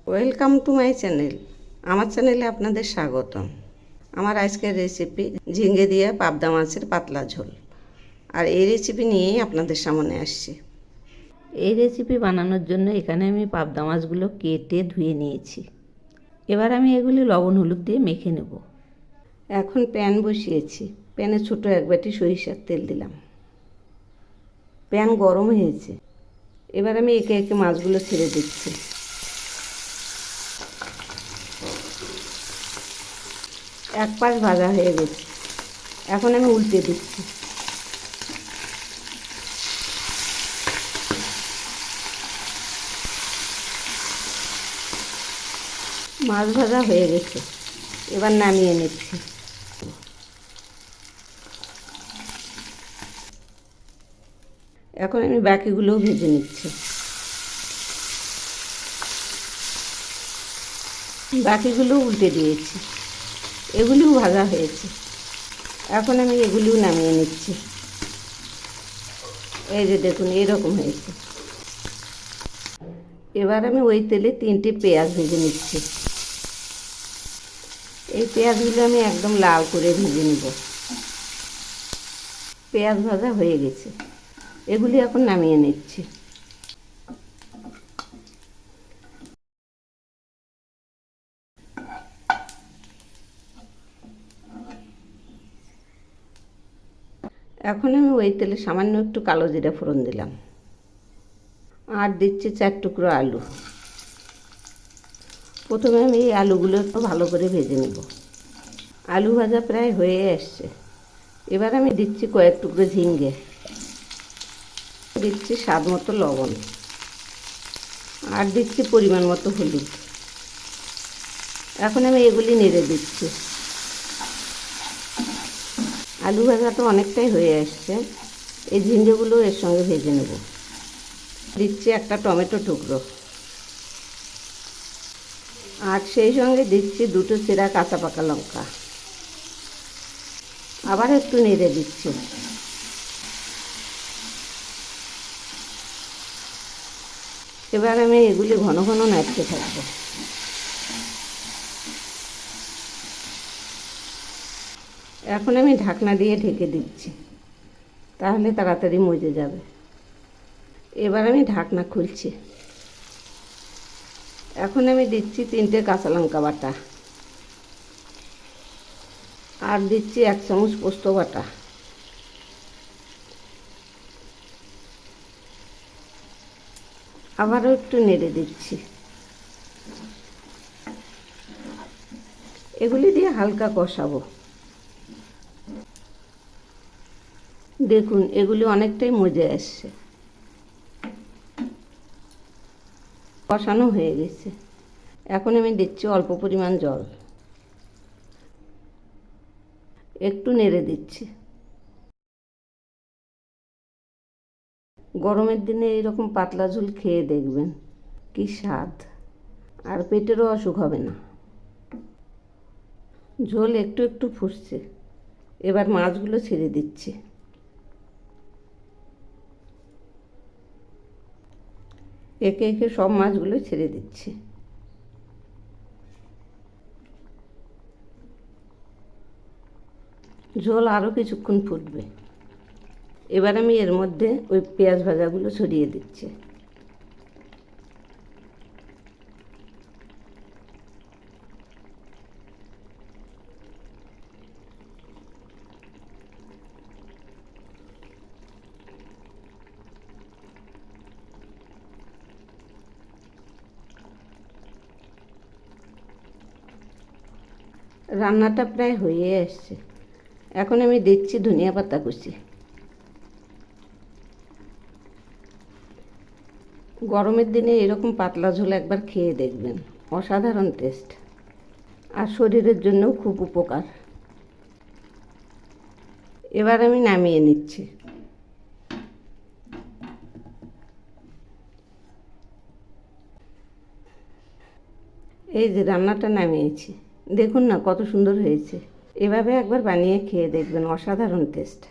Welcome to my channel. আমার চ্যানেলে আপনাদের স্বাগতম। আমার আজকের রেসিপি ঝিঙে দিয়ে পাবদা মাছের পাতলা ঝোল। আর এই রেসিপি নিয়েই আপনাদের সামনে আসছি। এই রেসিপি বানানোর জন্য এখানে আমি পাবদা মাছগুলো কেটে ধুয়ে নিয়েছি। এবার আমি এগুলি লবণ হলুদ দিয়ে মেখে নেব। এখন প্যান বসিয়েছি। প্যানে ছোটো এক বাটি সরিষার তেল দিলাম। প্যান গরম হয়েছে। এবার আমি একে একে মাছগুলো ছেড়ে দিচ্ছি। এক পাশ ভাজা হয়ে গেছে। এখন আমি উল্টে দিচ্ছি। মাছ ভাজা হয়ে গেছে। এবার নামিয়ে নিচ্ছি। এখন আমি বাকিগুলোও ভেজে নিচ্ছি। বাকিগুলো উল্টে দিয়েছি। এগুলিও ভাজা হয়েছে। এখন আমি এগুলিও নামিয়ে নিচ্ছি। এই যে দেখুন, এরকম হয়েছে। এবার আমি ওই তেলে 3টে পেঁয়াজ ভেজে নিচ্ছি। এই পেঁয়াজগুলো আমি একদম লাল করে ভেজে নেব। পেঁয়াজ ভাজা হয়ে গেছে। এগুলি এখন নামিয়ে নিচ্ছি। এখন আমি ওই তেলে সামান্য একটু কালো জিরা ফোড়ন দিলাম। আর দিচ্ছি 4 টুকরো আলু। প্রথমে আমি এই আলুগুলো একটু ভালো করে ভেজে নেব। আলু ভাজা প্রায় হয়ে আসছে। এবার আমি দিচ্ছি কয়েক টুকরো ঝিঙে। দিচ্ছি স্বাদ মতো লবণ। আর দিচ্ছি পরিমাণ মতো হলুদ। এখন আমি এগুলি নেড়ে দিচ্ছি। আলু ভাজাটা অনেকটাই হয়ে আসছে। এই ঝিঙেগুলো এর সঙ্গে ভেজে নেব। দিচ্ছি একটা টমেটো টুকরো। আর সেই সঙ্গে দিচ্ছি 2টো চেরা কাঁচা পাকা লঙ্কা। আবার একটু নেড়ে দিচ্ছি। এবার আমি এগুলি ঘন ঘন নাড়তে থাকবো। এখন আমি ঢাকনা দিয়ে ঢেকে দিচ্ছি, তাহলে তাড়াতাড়ি মজে যাবে। এবার আমি ঢাকনা খুলছি। এখন আমি দিচ্ছি 3টে কাঁচা লঙ্কা বাটা। আর দিচ্ছি 1 চামচ পোস্ত বাটা। আবারও একটু নেড়ে দিচ্ছি। এগুলি দিয়ে হালকা কষাবো। দেখুন, এগুলি অনেকটাই মজে আসছে। কষানো হয়ে গেছে। এখন আমি দিচ্ছি অল্প পরিমাণ জল। একটু নেড়ে দিচ্ছি। গরমের দিনে এইরকম পাতলা ঝোল খেয়ে দেখবেন, কি স্বাদ। আর পেটেরও অসুখ হবে না। ঝোল একটু একটু ফুটছে। এবার মাছগুলো ছেড়ে দিচ্ছি। একে একে সব মাছগুলো ছেড়ে দিচ্ছি। ঝোল আরও কিছুক্ষণ ফুটবে। এবার আমি এর মধ্যে ওই পেঁয়াজ ভাজাগুলো ছড়িয়ে দিচ্ছি। রান্নাটা প্রায় হয়ে আসছে। এখন আমি দিচ্ছি ধনিয়া পাতা কুচি। গরমের দিনে এরকম পাতলা ঝোল একবার খেয়ে দেখবেন, অসাধারণ টেস্ট। আর শরীরের জন্যও খুব উপকার। এবার আমি নামিয়ে নিচ্ছি। এই যে রান্নাটা নামিয়েছি, দেখুন না কত সুন্দর হয়েছে। এভাবে একবার বানিয়ে খেয়ে দেখবেন, অসাধারণ টেস্ট।